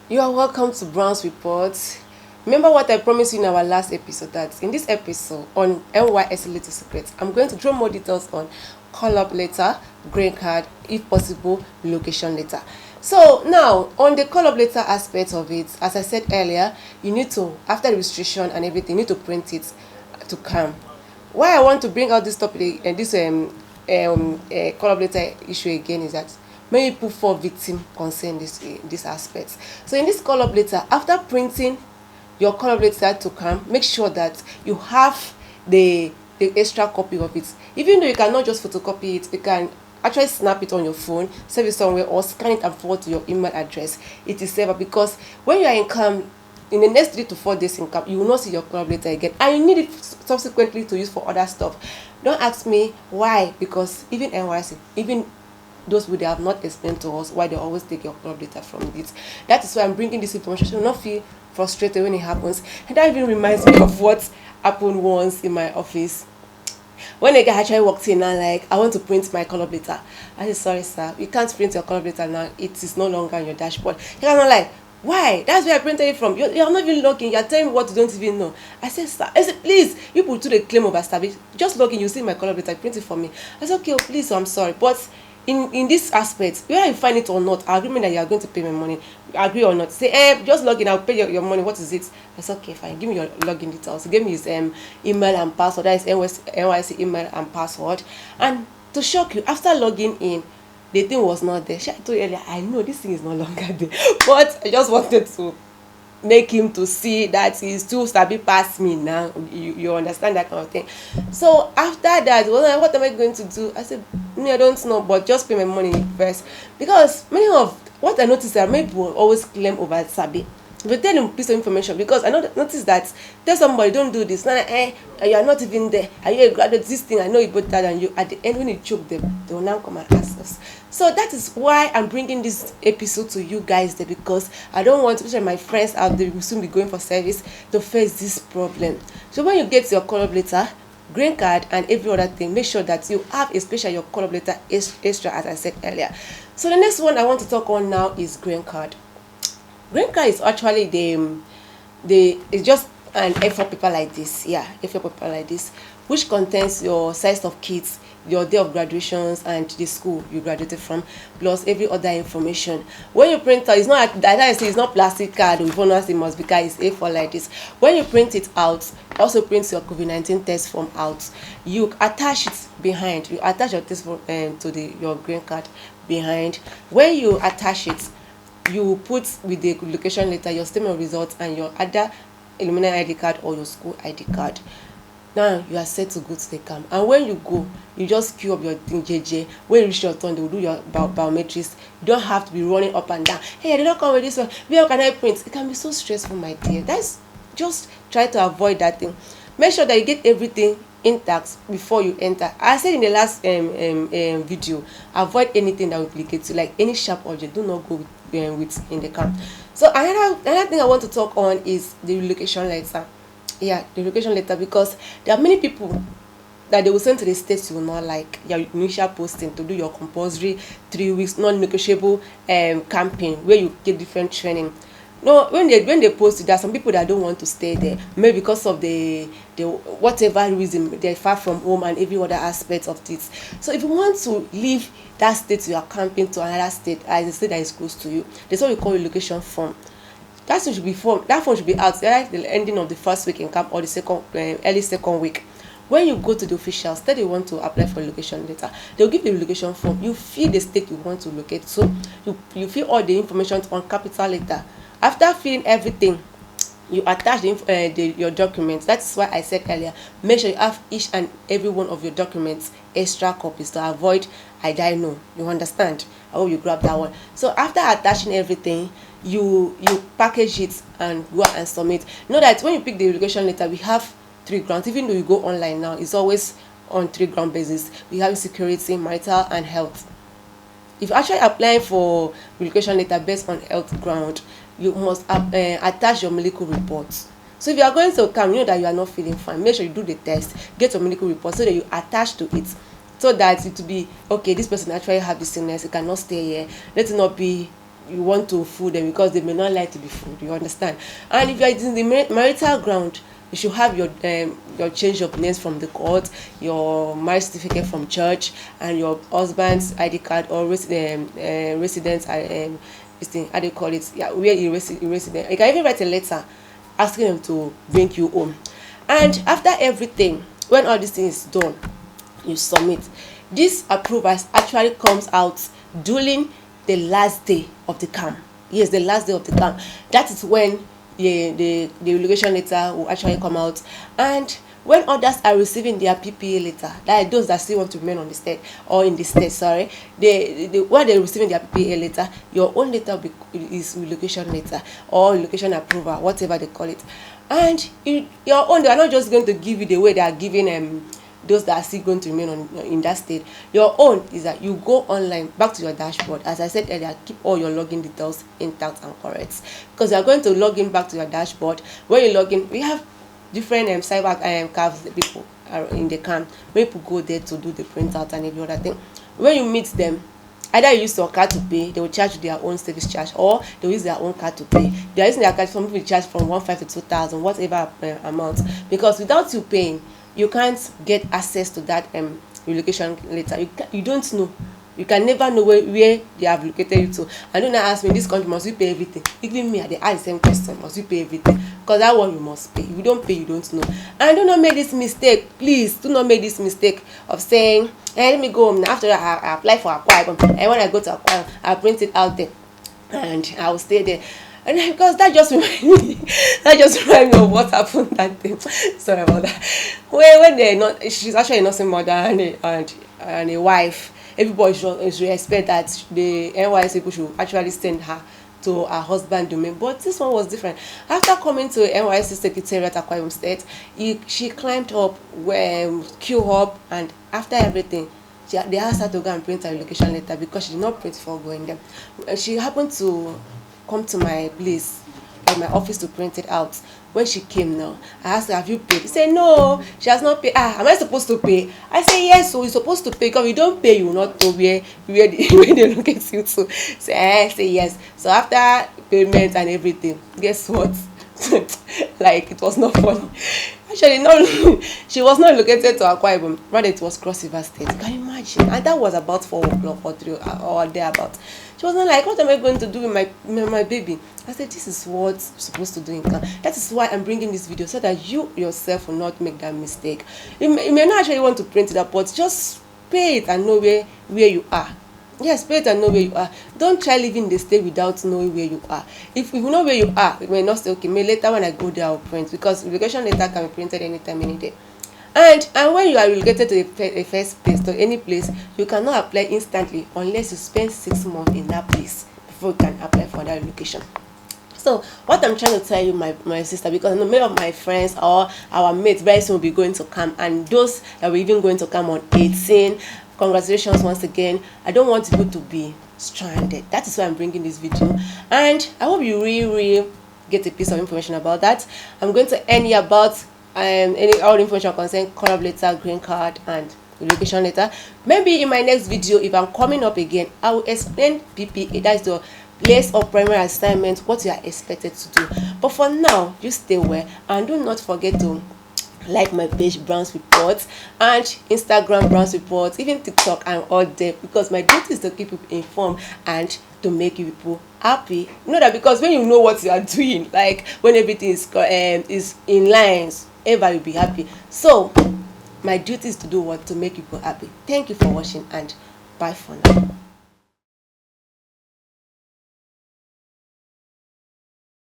You are welcome to Brown's Reports. Remember what I promised you in our last episode, that in this episode on NYSC Little Secrets, I'm going to throw more details on call-up letter, green card, if possible, location letter. So now, on the call-up letter aspect of it, as I said earlier, you need to, after the registration and everything, you need to print it to come. Why I want to bring out this topic and this call-up letter issue again is that many people fall victim concern this aspect. So in this call-up letter, after printing your call-up letter to come, make sure that you have the extra copy of it. Even though you cannot just photocopy it, you can actually snap it on your phone, save it somewhere, or scan it and forward to your email address. It is safer because when you are in camp, in the next 3 to 4 days in camp, you will not see your call-up letter again, and you need it subsequently to use for other stuff. Don't ask me why, because even NYSC, even those who they have not explained to us why they always take your call-up letter from it. That is why I'm bringing this information, so you not feel frustrated when it happens. And that even reminds me of what happened once in my office. When a guy actually walked in and like, I want to print my call-up letter. I said, sorry sir, you can't print your call-up letter now. It is no longer on your dashboard. He was like, why? That's where I printed it from. You're not even logging. You're telling me what you don't even know. I said, sir. I said, please, you put to the claim of establish. Just log in. You see my call-up letter. Print it for me. I said, okay, please. So I'm sorry, but in this aspect, whether you find it or not, agreement that you are going to pay my money, agree or not, say, just log in, I'll pay your money. What is it? I said, okay, fine. Give me your login details. He gave me his email and password. That is NYSC email and password. And to shock you, after logging in, the thing was not there. I told you earlier, I know this thing is no longer there, but I just wanted to make him to see that he's too sabi past me now. You understand that kind of thing. So after that, what am I going to do? I said, I don't know, but just pay my money first, because many of what I noticed that many people always claim over sabi. But tell them piece of information, because I notice that tell somebody don't do this. Now, you are not even there. Are you a graduate? This thing I know it better than you. At the end, when you choke them, they will now come and ask us. So that is why I'm bringing this episode to you guys there, because I don't want, especially my friends out there who will soon be going for service, to face this problem. So when you get your call-up letter, green card and every other thing, make sure that you have especially your call-up letter extra, as I said earlier. So the next one I want to talk on now is green card. Green card is actually it's just an A4 paper like this. Yeah, A4 paper like this, which contains your size of kids, your day of graduations, and the school you graduated from, plus every other information. When you print out, it's not that I say it's not plastic card. We know it must be card. It's A4 like this. When you print it out, also print your COVID-19 test form out. You attach it behind. You attach your test form to your green card behind. When you attach it, you put with the location letter your statement of results and your other alumni ID card or your school ID card. Now you are set to go to the camp, and when you go, you just queue up your thing JJ. When you reach your turn, they will do your biometrics. You don't have to be running up and down. Hey, I did not come with this one. Where can I print? It can be so stressful, my dear. That's just try to avoid that thing. Make sure that you get everything intact before you enter. I said in the last video, avoid anything that will implicate you, like any sharp object. Do not go with in the camp. So another thing I want to talk on is the relocation letter. Yeah, the relocation letter, because there are many people that they will send to the states you will not like your initial posting to do your compulsory 3 weeks non-negotiable camping where you get different training. No, when they post it, there are some people that don't want to stay there, maybe because of the whatever reason, they're far from home and every other aspect of this. So if you want to leave that state you are camping to another state, as a state that is close to you, that's what we call relocation form. That should be form. That form should be out at the ending of the first week in camp or the second early second week. When you go to the officials, say they want to apply for a relocation letter, they'll give the relocation form. You fill the state you want to locate, so you fill all the information on capital letter. After filling everything, you attach your documents. That's why I said earlier, make sure you have each and every one of your documents extra copies to avoid I die no. You understand? I hope you grab that one. So after attaching everything, you package it and go and submit. Know that when you pick the relocation letter, we have 3 grounds. Even though you go online now, it's always on 3 ground basis. We have security, marital, and health. If you're actually applying for relocation letter based on health ground, you must attach your medical reports. So if you are going to come, you know that you are not feeling fine, make sure you do the test, get your medical report so that you attach to it, so that it will be okay. This person actually have this sickness, it cannot stay here. Let it not be you want to fool them because they may not like to be fooled, you understand. And if you are in the marital ground, you should have your change of names from the court, your marriage certificate from church, and your husband's ID card or residence this thing, how do you call it, yeah, where you resident. You can even write a letter asking them to bring you home. And after everything, when all this thing is done, you submit. This approval actually comes out during the last day of the camp. Yes, the last day of the camp. That is when the relocation letter will actually come out. And when others are receiving their PPA letter, that is those that still want to remain on the state or in the state, sorry, while they're receiving their PPA letter, your own letter is relocation letter or relocation approval, whatever they call it. And your own, they are not just going to give you the way they are giving those that are still going to remain in that state. Your own is that you go online back to your dashboard. As I said earlier, keep all your login details intact and correct, because you are going to log in back to your dashboard. When you log in, we have different cyber cards people are in the camp. When people go there to do the printout and every other thing, when you meet them, either you use your card to pay, they will charge you their own service charge, or they will use their own card to pay. They are using their card. Some people charge from 1,500 to 2,000, whatever amount, because without you paying, you can't get access to that relocation letter. You don't know. You can never know where they have located you to. And don't ask me, in this country, must you pay everything? Even me, they ask the same question, must you pay everything? Because that one you must pay. If you don't pay, you don't know. And do not make this mistake. Please, do not make this mistake of saying, hey, let me go home. After I apply for Akwa Ibom, and when I go to Akwa Ibom, I'll print it out there. And I will stay there. And because that just reminds me of what happened that day. Sorry about that. When they're not, she's actually a nursing mother and a wife. Everybody should expect that the NYSC people should actually send her to her husband domain. But this one was different. After coming to NYSC Secretariat at Akwa Ibom State, she climbed up, queue up, and after everything, they asked her to go and print her relocation letter because she did not print before going there. She happened to come to my place, at my office, to print it out. When she came now, I asked her, have you paid? She said, no, she has not paid. Am I supposed to pay? I said, yes, so you're supposed to pay, because if you don't pay, you will not know where they locate you to. So I say yes. So after payment and everything, guess what? Like, it was not funny. Actually, no, she was not located to Akwa Ibom, rather it was Cross River State. Can you imagine? And that was about 4 o'clock or 3 or thereabout. She was not like, what am I going to do with my baby? I said, this is what you're supposed to do in camp. That is why I'm bringing this video, so that you yourself will not make that mistake. You may not actually want to print it up, but just pay it and know where you are. Yes, pay it and know where you are. Don't try living the state without knowing where you are. If you know where you are, you may not say, okay, maybe later when I go there I'll print, because relocation letter can be printed anytime, any day. And when you are relocated to a first place, to any place, you cannot apply instantly unless you spend 6 months in that place before you can apply for that relocation. So what I'm trying to tell you, my sister, because I know many of my friends or our mates very soon will be going to camp, and those that were even going to camp on 18, congratulations once again. I don't want people to be stranded. That is why I'm bringing this video, and I hope you really get a piece of information about that. I'm going to end here about all the information concerning call-up letter, green card, and relocation letter. Maybe in my next video, if I'm coming up again, I will explain PPA, that is the place of primary assignment, what you are expected to do. But for now, you stay well, and do not forget to like my page Brown's Reports, and Instagram Brown's Reports, even TikTok. I'm all there because my duty is to keep you informed and to make you people happy. You know that, because when you know what you are doing, like when everything is in lines, ever you'll be happy. So my duty is to do what? To make people happy. Thank you for watching, and bye for now.